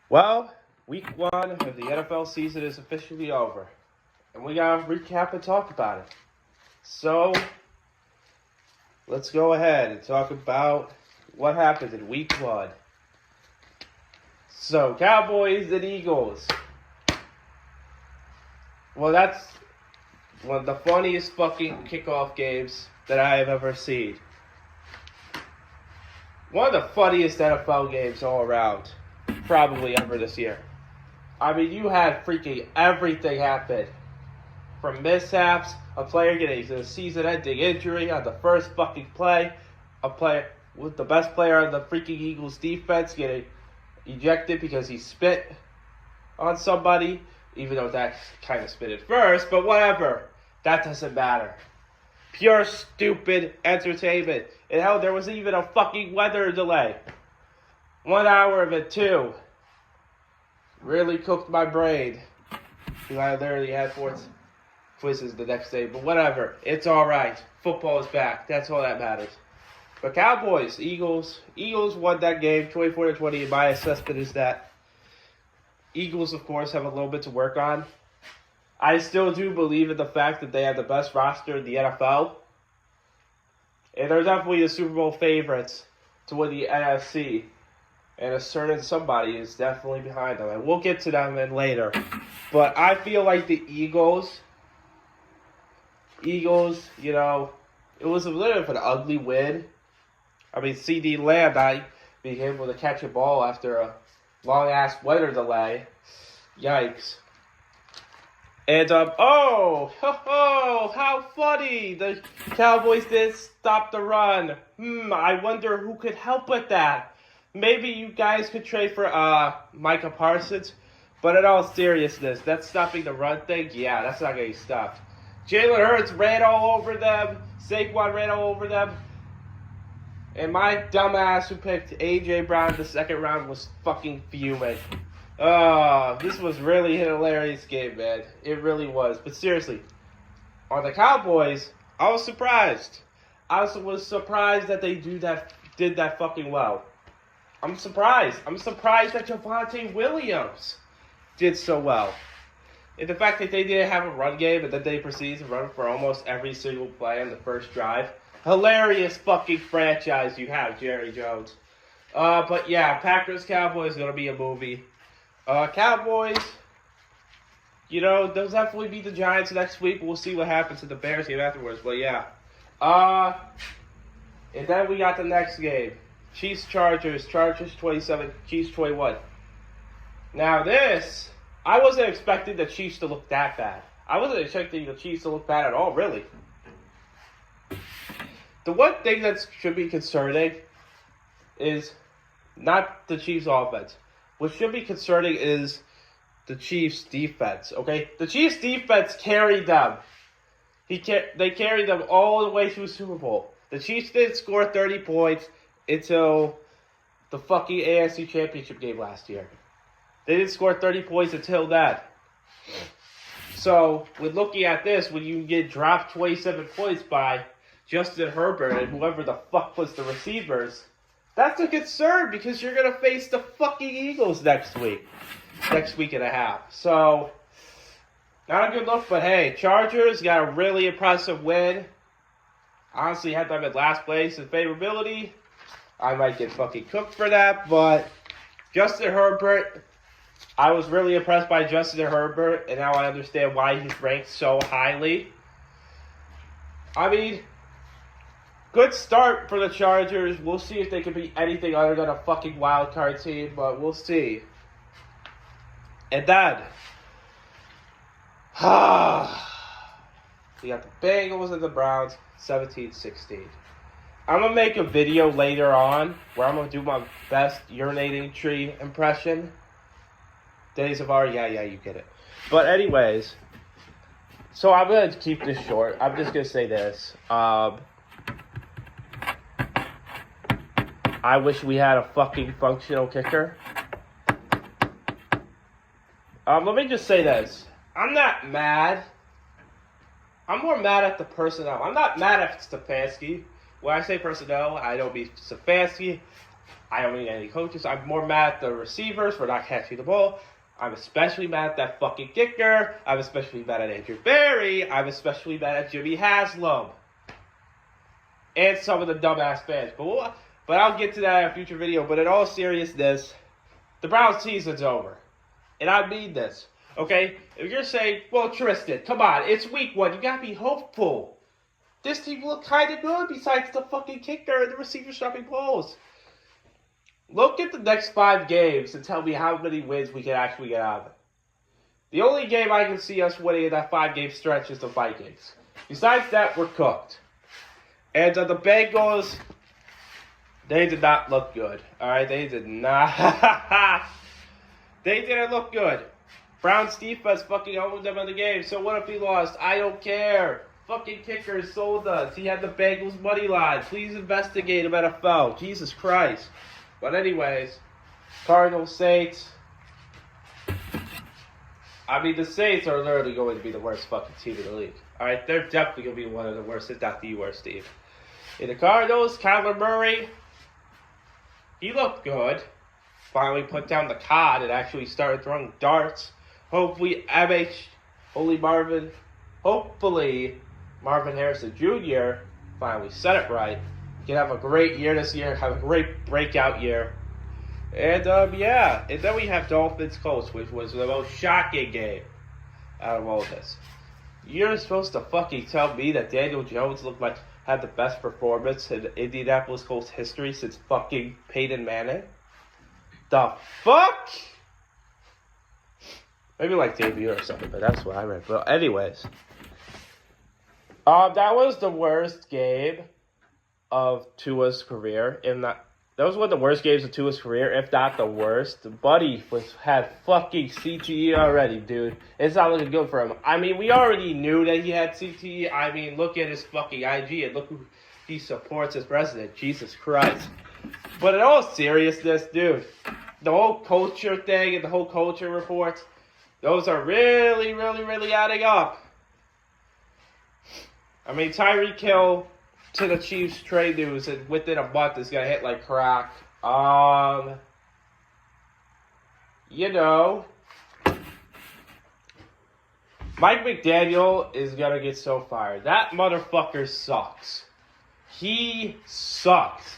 Well, week one of the NFL season is officially over. And we gotta recap and talk about it. So, let's go ahead and talk about what happened in week one. So, Cowboys and Eagles. Well, that's one of the funniest fucking kickoff games that I have ever seen. One of the funniest NFL games all around, probably ever this year. I mean, you had freaking everything happen. From mishaps, a player getting a season-ending injury on the first fucking play, a player with the best player on the freaking Eagles defense getting ejected because he spit on somebody, even though that kind of spit at first, but whatever. That doesn't matter. Pure stupid entertainment. And hell, there was even a fucking weather delay. 1 hour of it, too. Really cooked my brain. I literally had 4 quizzes the next day, but whatever. It's alright. Football is back. That's all that matters. But Cowboys, Eagles won that game 24-20, and my assessment is that Eagles, of course, have a little bit to work on. I still do believe in the fact that they have the best roster in the NFL. And they're definitely the Super Bowl favorites to win the NFC. And a certain somebody is definitely behind them. And we'll get to them in later. But I feel like the Eagles, you know, it was a little bit of an ugly win. I mean, C.D. Lamb not being able to catch a ball after a long-ass weather delay. Yikes. And, how funny! The Cowboys did stop the run. I wonder who could help with that. Maybe you guys could trade for, Micah Parsons. But in all seriousness, that stopping the run thing, yeah, that's not getting stopped. Jalen Hurts ran all over them. Saquon ran all over them. And my dumbass who picked A.J. Brown in the second round was fucking fuming. This was really a hilarious game, man. It really was. But seriously, on the Cowboys, I was surprised. I was surprised that they did that fucking well. I'm surprised. I'm surprised that Javonte Williams did so well. And the fact that they didn't have a run game and that they proceeded to run for almost every single play on the first drive. Hilarious fucking franchise you have, Jerry Jones. But yeah, Packers-Cowboys is going to be a movie. Cowboys, you know, they'll definitely beat the Giants next week. We'll see what happens to the Bears game afterwards. But yeah. And then we got the next game. Chiefs-Chargers. Chargers 27, Chiefs 21. Now this, I wasn't expecting the Chiefs to look that bad. I wasn't expecting the Chiefs to look bad at all, really. The one thing that should be concerning is not the Chiefs' offense. What should be concerning is the Chiefs' defense, okay? The Chiefs' defense carried them. They carried them all the way to the Super Bowl. The Chiefs didn't score 30 points until the fucking AFC Championship game last year. They didn't score 30 points until that. So, when looking at this, when you get dropped 27 points by Justin Herbert and whoever the fuck was the receivers, that's a concern because you're going to face the fucking Eagles next week and a half. So, not a good look, but hey, Chargers got a really impressive win. Honestly, had them in last place in favorability. I might get fucking cooked for that, but Justin Herbert, I was really impressed by Justin Herbert, and now I understand why he's ranked so highly. I mean, good start for the Chargers. We'll see if they can be anything other than a fucking wild card team, but we'll see. And then, we got the Bengals and the Browns, 17-16. I'm going to make a video later on where I'm going to do my best urinating tree impression. Days of our, yeah, you get it. But anyways, so I'm going to keep this short. I'm just going to say this. I wish we had a fucking functional kicker. Let me just say this. I'm not mad. I'm more mad at the personnel. I'm not mad at Stefanski. When I say personnel, I don't mean Stefanski. I don't need any coaches. I'm more mad at the receivers for not catching the ball. I'm especially mad at that fucking kicker. I'm especially mad at Andrew Berry. I'm especially mad at Jimmy Haslam. And some of the dumbass fans. But I'll get to that in a future video. But in all seriousness, the Browns season's over. And I mean this. Okay? If you're saying, well, Tristan, come on, it's week 1. You gotta be hopeful. This team looked kind of good besides the fucking kicker and the receivers dropping balls. Look at the next 5 games and tell me how many wins we can actually get out of it. The only game I can see us winning in that 5-game stretch is the Vikings. Besides that, we're cooked. And the Bengals, they did not look good. Alright, they did not. They didn't look good. Browns defense fucking owned them in the game. So what if he lost? I don't care. Fucking kicker sold us. He had the Bengals money line. Please investigate him, NFL. Jesus Christ. But anyways, Cardinals, Saints. I mean, the Saints are literally going to be the worst fucking team in the league. Alright, they're definitely going to be one of the worst, if not the worst team. In the Cardinals, Kyler Murray, he looked good. Finally put down the cod and actually started throwing darts. Hopefully, Marvin Harrison Jr. finally said it right. Can have a great year this year, have a great breakout year. And, yeah. And then we have Dolphins-Colts, which was the most shocking game out of all this. You're supposed to fucking tell me that Daniel Jones had the best performance in Indianapolis Colts history since fucking Peyton Manning? The fuck? Maybe like debut or something, but that's what I read. But anyways. That was the worst game of Tua's career. That was one of the worst games of Tua's career, if not the worst. Buddy had fucking CTE already, dude. It's not looking good for him. I mean, we already knew that he had CTE. I mean, look at his fucking IG and look who he supports as president. Jesus Christ. But in all seriousness, dude, the whole culture thing and the whole culture reports, those are really, really, really adding up. I mean, Tyreek Hill to the Chiefs trade news, and within a month is gonna hit like crack. You know, Mike McDaniel is gonna get so fired. That motherfucker sucks. He sucks.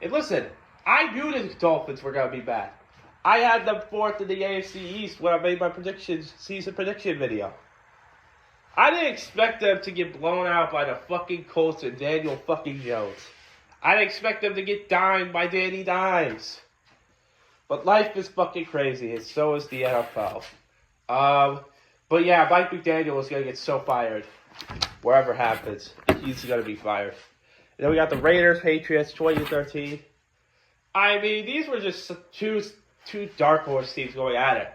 And listen, I knew the Dolphins were gonna be bad. I had them 4th in the AFC East when I made my season prediction video. I didn't expect them to get blown out by the fucking Colts and Daniel fucking Jones. I didn't expect them to get dimed by Danny Dimes. But life is fucking crazy, and so is the NFL. But yeah, Mike McDaniel is going to get so fired. Wherever it happens, he's going to be fired. And then we got the Raiders, Patriots, 2013. I mean, these were just two dark horse teams going at it.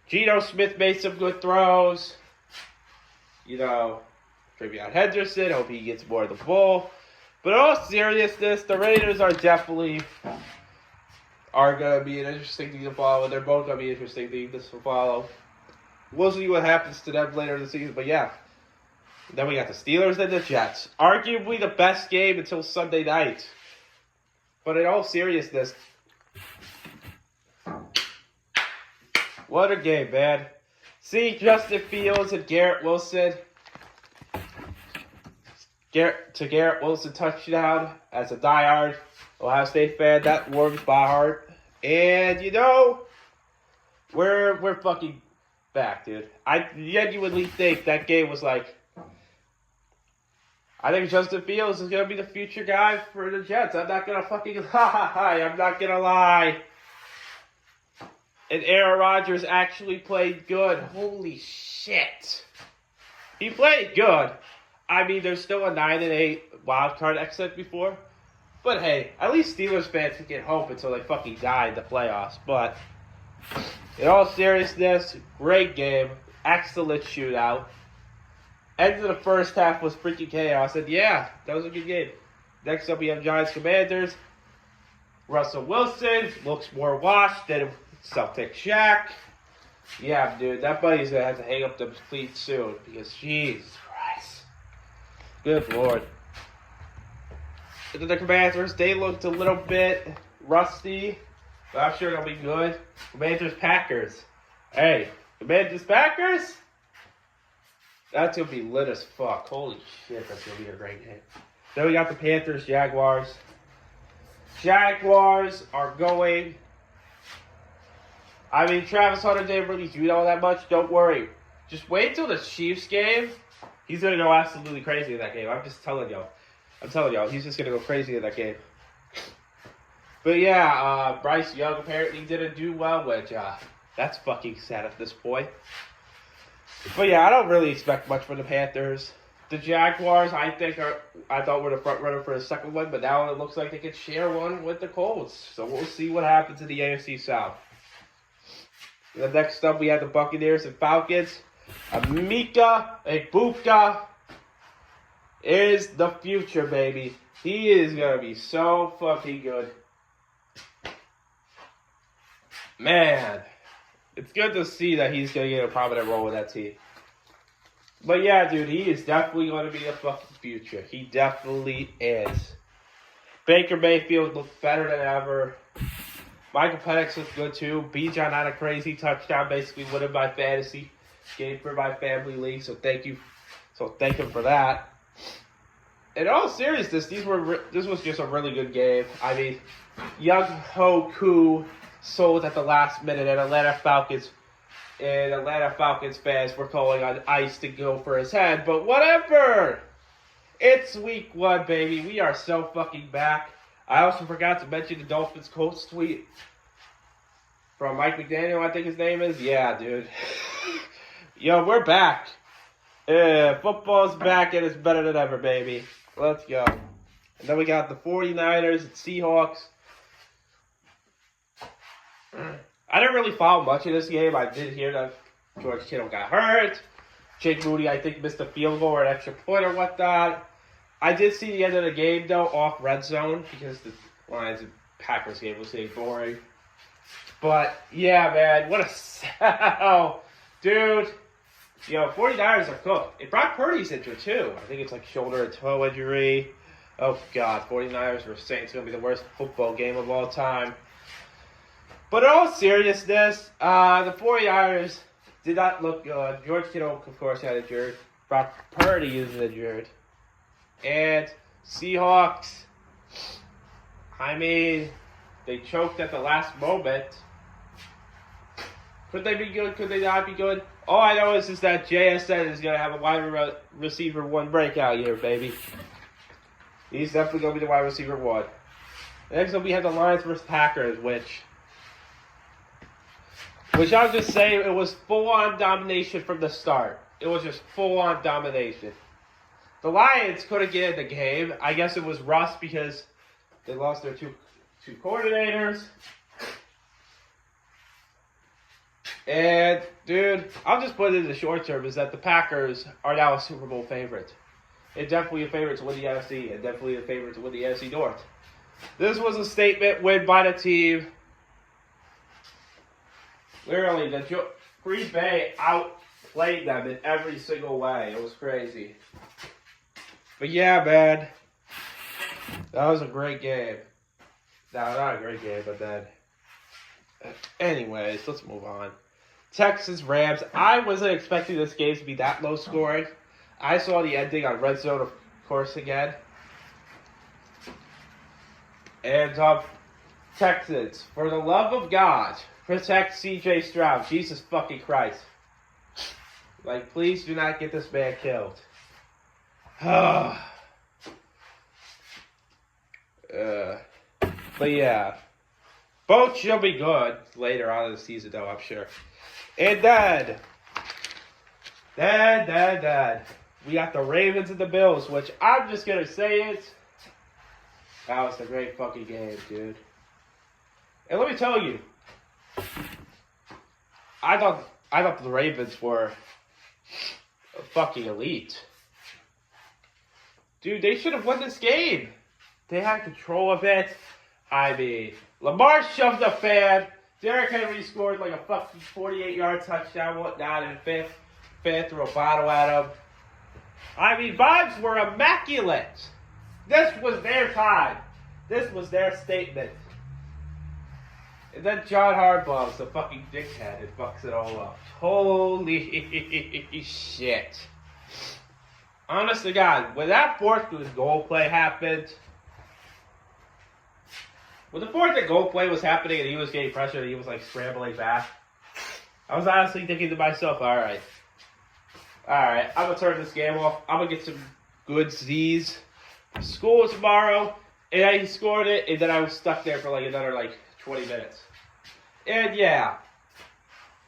Geno Smith made some good throws. You know, Travion Henderson, hope he gets more of the ball. But in all seriousness, the Raiders are definitely going to be an interesting thing to follow. They're both going to be interesting things to follow. We'll see what happens to them later in the season. But yeah, then we got the Steelers and the Jets. Arguably the best game until Sunday night. But in all seriousness, what a game, man. See, Justin Fields and Garrett Wilson. Garrett Wilson touchdown as a diehard Ohio State fan. That warms my heart. And, you know, we're fucking back, dude. I genuinely think that game was like, I think Justin Fields is going to be the future guy for the Jets. I'm not going to fucking lie. I'm not going to lie. And Aaron Rodgers actually played good. Holy shit. He played good. I mean, there's still a 9-8 wild card exit before. But hey, at least Steelers fans can get hope until they fucking die in the playoffs. But in all seriousness, great game. Excellent shootout. End of the first half was freaking chaos. And yeah, that was a good game. Next up, we have Giants Commanders. Russell Wilson looks more washed than Celtic Shaq. Yeah, dude, that buddy's going to have to hang up the cleats soon. Because, Jesus Christ. Good Lord. The Commanders, they looked a little bit rusty, but I'm sure they'll be good. Commanders, Packers. Hey, Commanders, Packers? That's going to be lit as fuck. Holy shit, that's going to be a great game. Then we got the Panthers, Jaguars. Jaguars are going... I mean, Travis Hunter didn't really do all that much. Don't worry. Just wait till the Chiefs game. He's going to go absolutely crazy in that game. I'm just telling y'all. He's just going to go crazy in that game. But yeah, Bryce Young apparently didn't do well, which that's fucking sad at this point. But yeah, I don't really expect much from the Panthers. The Jaguars, I thought were the front runner for the second one, but now it looks like they could share one with the Colts. So we'll see what happens in the AFC South. The next up, we have the Buccaneers and Falcons. Emeka Egbuka is the future, baby. He is going to be so fucking good. Man, it's good to see that he's going to get a prominent role in that team. But yeah, dude, he is definitely going to be the fucking future. He definitely is. Baker Mayfield looked better than ever. Michael Penix looked good too. Bijan had a crazy touchdown, basically winning my fantasy game for my family league. So thank him for that. In all seriousness, this was just a really good game. I mean, Young Ho Koo sold at the last minute, and Atlanta Falcons fans were calling on ice to go for his head. But whatever. It's week 1, baby. We are so fucking back. I also forgot to mention the Dolphins Colts tweet from Mike McDaniel, I think his name is. Yeah, dude. Yo, we're back. Football's back and it's better than ever, baby. Let's go. And then we got the 49ers and Seahawks. I didn't really follow much of this game. I did hear that George Kittle got hurt. Jake Moody, I think, missed a field goal or an extra point or whatnot. I did see the end of the game, though, off red zone because the Lions and Packers game was getting boring. But, yeah, man, what a sell. Dude, 49ers are cooked. And Brock Purdy's injured, too. I think it's like shoulder and toe injury. Oh, God, 49ers were saying it's going to be the worst football game of all time. But in all seriousness, the 49ers did not look good. George Kittle, of course, got injured. Brock Purdy is injured. And Seahawks, I mean, they choked at the last moment. Could they be good? Could they not be good? All I know is that JSN is going to have a wide receiver 1 breakout year, baby. He's definitely going to be the wide receiver 1. Next up, we have the Lions versus Packers, which I'll just say it was full-on domination from the start. It was just full-on domination. The Lions couldn't get in the game. I guess it was rust because they lost their two coordinators. And, dude, I'll just put it in the short term is that the Packers are now a Super Bowl favorite. And definitely a favorite to win the NFC, and definitely a favorite to win the NFC North. This was a statement win by the team. Literally, the Green Bay outplayed them in every single way. It was crazy. But yeah, man, that was a great game. No, not a great game, but then... Anyways, let's move on. Texans, Rams. I wasn't expecting this game to be that low scoring. I saw the ending on Red Zone, of course, again. And, Texans, for the love of God, protect C.J. Stroud. Jesus fucking Christ. Like, please do not get this man killed. But yeah, both should be good later on in the season, though, I'm sure. And then, we got the Ravens and the Bills, which I'm just gonna say it. That was a great fucking game, dude. And let me tell you, I thought the Ravens were fucking elite. Dude, they should have won this game. They had control of it. I mean, Lamar shoved a fan. Derrick Henry scored like a fucking 48-yard touchdown, whatnot, and fan threw a bottle at him. I mean, vibes were immaculate. This was their time. This was their statement. And then John Harbaugh's the fucking dickhead and fucks it all up. Holy shit. Honest to God, when that fourth goal play happened, when the fourth goal play was happening and he was getting pressure and he was like scrambling back, I was honestly thinking to myself, alright, I'm going to turn this game off. I'm going to get some good Z's for school tomorrow. And then he scored it, and then I was stuck there for like another 20 minutes. And yeah,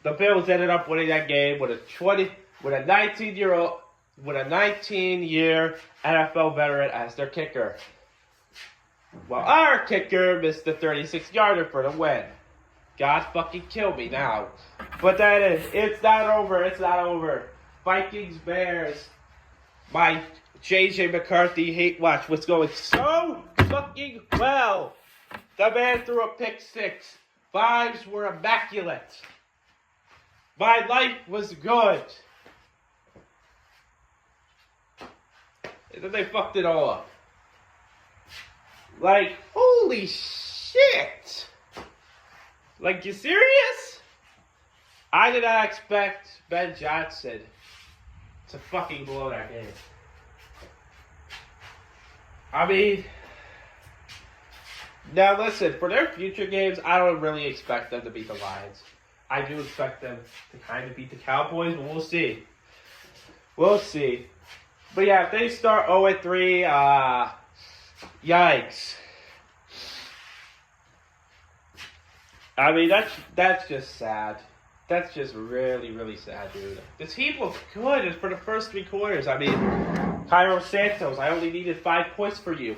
the Bills ended up winning that game with a 19-year NFL veteran as their kicker. Well, our kicker missed the 36-yarder for the win. God fucking kill me now. But that is, it's not over. It's not over. Vikings, Bears. My JJ McCarthy hate watch was going so fucking well. The man threw a pick six. Vibes were immaculate. My life was good. And then they fucked it all up. Like, holy shit. Like, you serious? I did not expect Ben Johnson to fucking blow that game. I mean, now listen, for their future games, I don't really expect them to beat the Lions. I do expect them to kind of beat the Cowboys, but we'll see. We'll see. But yeah, if they start 0-3, yikes. I mean, that's just sad. That's just really, really sad, dude. The team looked good for the first 3 quarters. I mean, Cairo Santos, I only needed 5 points for you.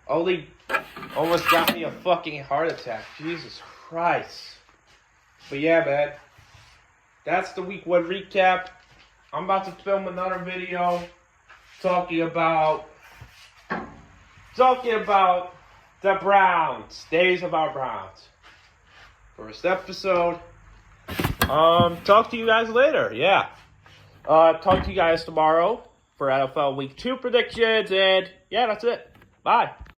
Almost got me a fucking heart attack. Jesus Christ. But yeah, man. That's the week 1 recap. I'm about to film another video talking about the Browns. Days of our Browns. First episode. Talk to you guys later. Yeah. Talk to you guys tomorrow for NFL Week 2 predictions. And yeah, that's it. Bye.